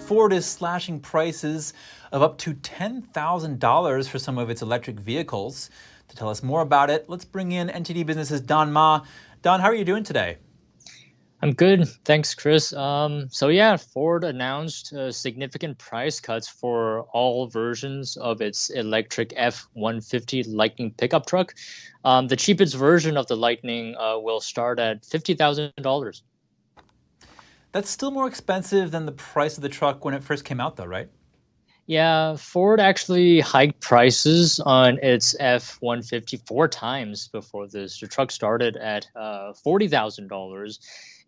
Ford is slashing prices of up to $10,000 for some of its electric vehicles. To tell us more about it, let's bring in NTD Business's Don Ma. Don, how are you doing today? I'm good. Thanks, Chris. Ford announced significant price cuts for all versions of its electric F-150 Lightning pickup truck. The cheapest version of the Lightning will start at $50,000. That's still more expensive than the price of the truck when it first came out, though, right? Yeah, Ford actually hiked prices on its F-150 four times before this. The truck started at $40,000,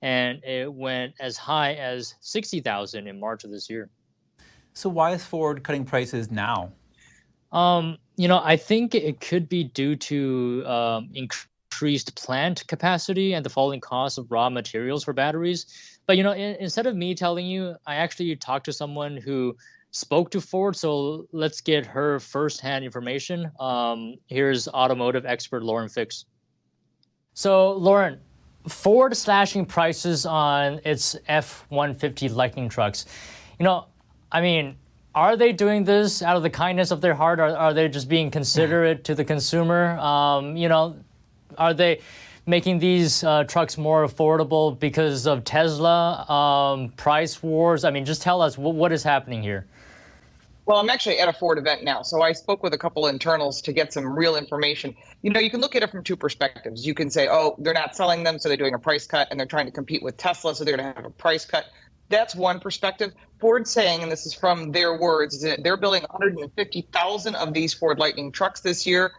and it went as high as $60,000 in March of this year. So why is Ford cutting prices now? I think it could be due to increased plant capacity and the falling cost of raw materials for batteries. But instead of me telling you, I actually talked to someone who spoke to Ford, so let's get her firsthand information. Here's automotive expert Lauren Fix. So, Lauren, Ford slashing prices on its F-150 Lightning trucks. Are they doing this out of the kindness of their heart? Are they just being considerate to the consumer? Are they making these trucks more affordable because of Tesla, price wars? Just tell us what is happening here. Well, I'm actually at a Ford event now, so I spoke with a couple of internals to get some real information. You can look at it from two perspectives. You can say, oh, they're not selling them, so they're doing a price cut, and they're trying to compete with Tesla, so they're going to have a price cut. That's one perspective. Ford's saying, and this is from their words, that they're building 150,000 of these Ford Lightning trucks this year,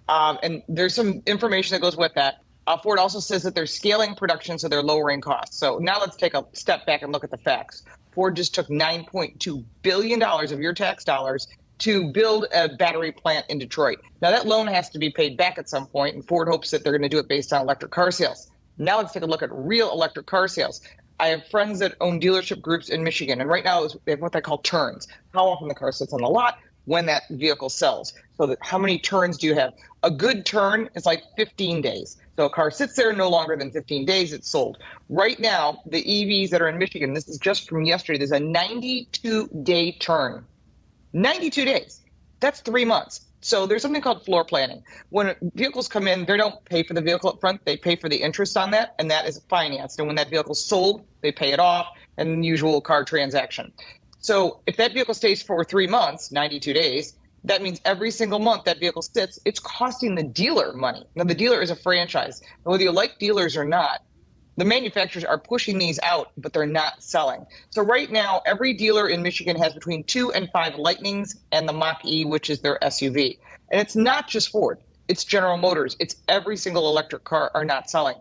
and there's some information that goes with that. Ford also says that they're scaling production, so they're lowering costs. So now let's take a step back and look at the facts. Ford just took $9.2 billion of your tax dollars to build a battery plant in Detroit. Now, that loan has to be paid back at some point, and Ford hopes that they're going to do it based on electric car sales. Now let's take a look at real electric car sales. I have friends that own dealership groups in Michigan, and right now they have what they call turns. How often the car sits on the lot, when that vehicle sells. So how many turns do you have? A good turn is like 15 days. So a car sits there no longer than 15 days, it's sold. Right now, the EVs that are in Michigan, this is just from yesterday, there's a 92-day turn. 92 days. That's 3 months. So there's something called floor planning. When vehicles come in, they don't pay for the vehicle up front. They pay for the interest on that, and that is financed. And when that vehicle's sold, they pay it off, and the usual car transaction. So if that vehicle stays for 3 months, 92 days, that means every single month that vehicle sits, it's costing the dealer money. Now, the dealer is a franchise. And whether you like dealers or not, the manufacturers are pushing these out, but they're not selling. So right now, every dealer in Michigan has between 2 and 5 Lightnings and the Mach-E, which is their SUV. And it's not just Ford. It's General Motors. It's every single electric car are not selling.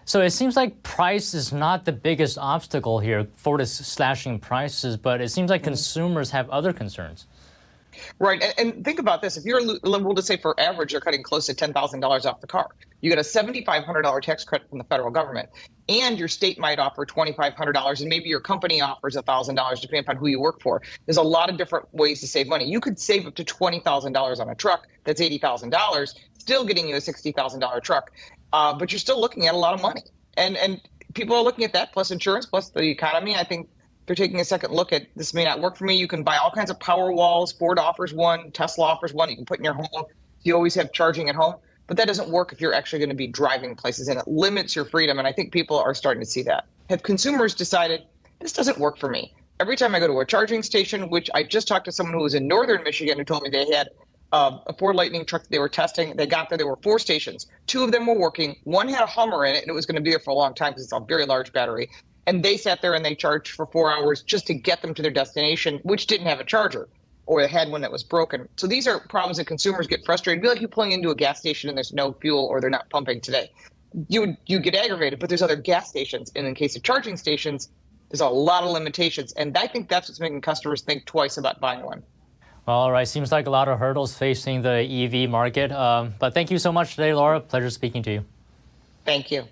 So it seems like price is not the biggest obstacle here. Ford is slashing prices, but it seems like consumers have other concerns. Right. And think about this. If you're, we'll just say for average, they're cutting close to $10,000 off the car. You get a $7,500 tax credit from the federal government, and your state might offer $2,500, and maybe your company offers $1,000, depending upon who you work for. There's a lot of different ways to save money. You could save up to $20,000 on a truck. That's $80,000, still getting you a $60,000 truck. But you're still looking at a lot of money. And people are looking at that, plus insurance, plus the economy. I think they're taking a second look at, this may not work for me. You can buy all kinds of power walls. Ford offers one. Tesla offers one. You can put in your home. So you always have charging at home. But that doesn't work if you're actually going to be driving places, and it limits your freedom. And I think people are starting to see that. Have consumers decided, this doesn't work for me? Every time I go to a charging station, which I just talked to someone who was in northern Michigan who told me they had a Ford Lightning truck that they were testing. They got there were 4 stations. 2 of them were working. One had a Hummer in it, and it was going to be there for a long time because it's a very large battery. And they sat there and they charged for 4 hours just to get them to their destination, which didn't have a charger, or they had one that was broken. So these are problems that consumers get frustrated. It'd be like you pulling into a gas station and there's no fuel, or they're not pumping today. You get aggravated, but there's other gas stations. And in case of charging stations, there's a lot of limitations. And I think that's what's making customers think twice about buying one. All right, seems like a lot of hurdles facing the EV market. But thank you so much today, Laura. Pleasure speaking to you. Thank you.